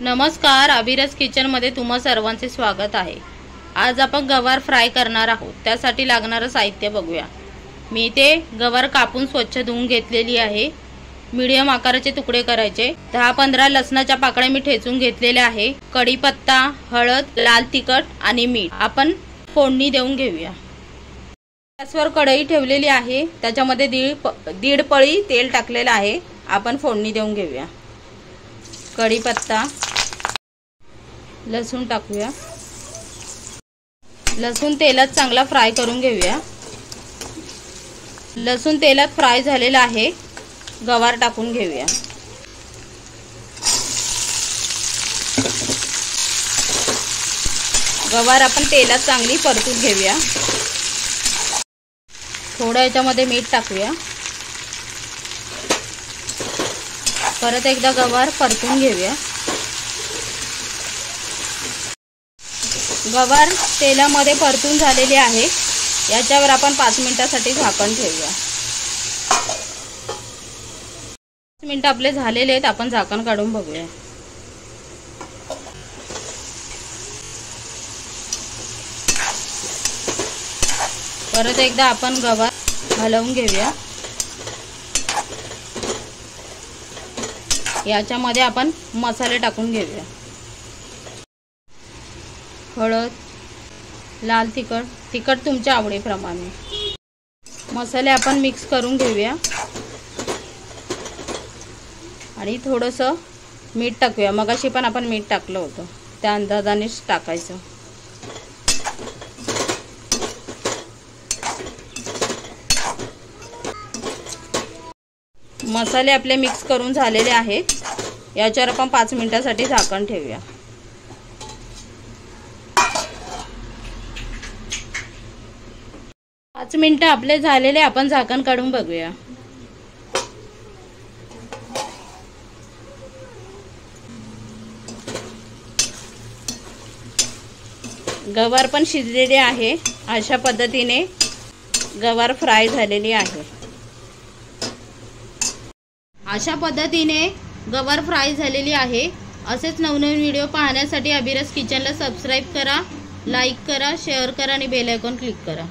नमस्कार, अभिरस किचन मध्ये तुम्हा सर्वांचे स्वागत आहे। आज आपण गवार फ्राय करणार आहोत। त्यासाठी लागणारे साहित्य बघूया। मी इथे गवार कापून स्वच्छ धुवून घेतलेली आहे। मीडियम आकाराचे तुकडे करायचे। 10-15 लसणाच्या पाकळ्या मी ठेचून घेतलेल्या आहे। कढीपत्ता, हळद, लाल तिखट आणि मीठ आपण फोडणी देऊन घेऊया। गॅसवर कढई ठेवलेली आहे। त्याच्यामध्ये दीड पळी तेल टाकलेले आहे। आपण फोडणी देऊन घेऊया। कढीपत्ता, लसूण टाकूया। लसूण तेलात चांगला फ्राय करून घेऊया। लसूण तेलात फ्राय झालेला आहे। गवार टाकून घेऊया। गवार आपण तेलात चांगली परतून घेऊया। थोडं याच्यामध्ये मीठ टाकूया। परत एकदा गवार परतून घेऊया। गवार तेलामध्ये परतून झालेली आहे। याच्यावर आपण 5 मिनिटांसाठी झाकण ठेवूया। 5 मिनिट आपले झालेले आहेत। आपण झाकण काढून बघूया। परत एकदा आपण गवार हलवून घेऊया। याच्यामध्ये आपण मसाले टाकून घेऊया। हळद, लाल तिखट तुमच्या आवडीप्रमाणे। मसाले आपण मिक्स करून घेऊया आणि थोडंसं मीठ टाकूया। मगाशी पण आपण मीठ टाकलं होतं, त्या अंदाजानेच टाकायचं। मसाले आपले मिक्स करून झालेले आहेत। याच्यावर आपण 5 मिनिटांसाठी झाकण ठेवूया। 5 मिनिटं आपले झालेले, आपण झाकण काढून बघूया। गवार पण शिजलेली आहे। अशा पद्धतीने गवार फ्राय झालेली आहे। अशा पद्धतीने गवार फ्राय झालेली आहे। असेच नवनवीन व्हिडिओ पाहण्यासाठी अभिरस किचनला सबस्क्राइब करा, लाईक करा, शेअर करा आणि बेल आयकॉन क्लिक करा।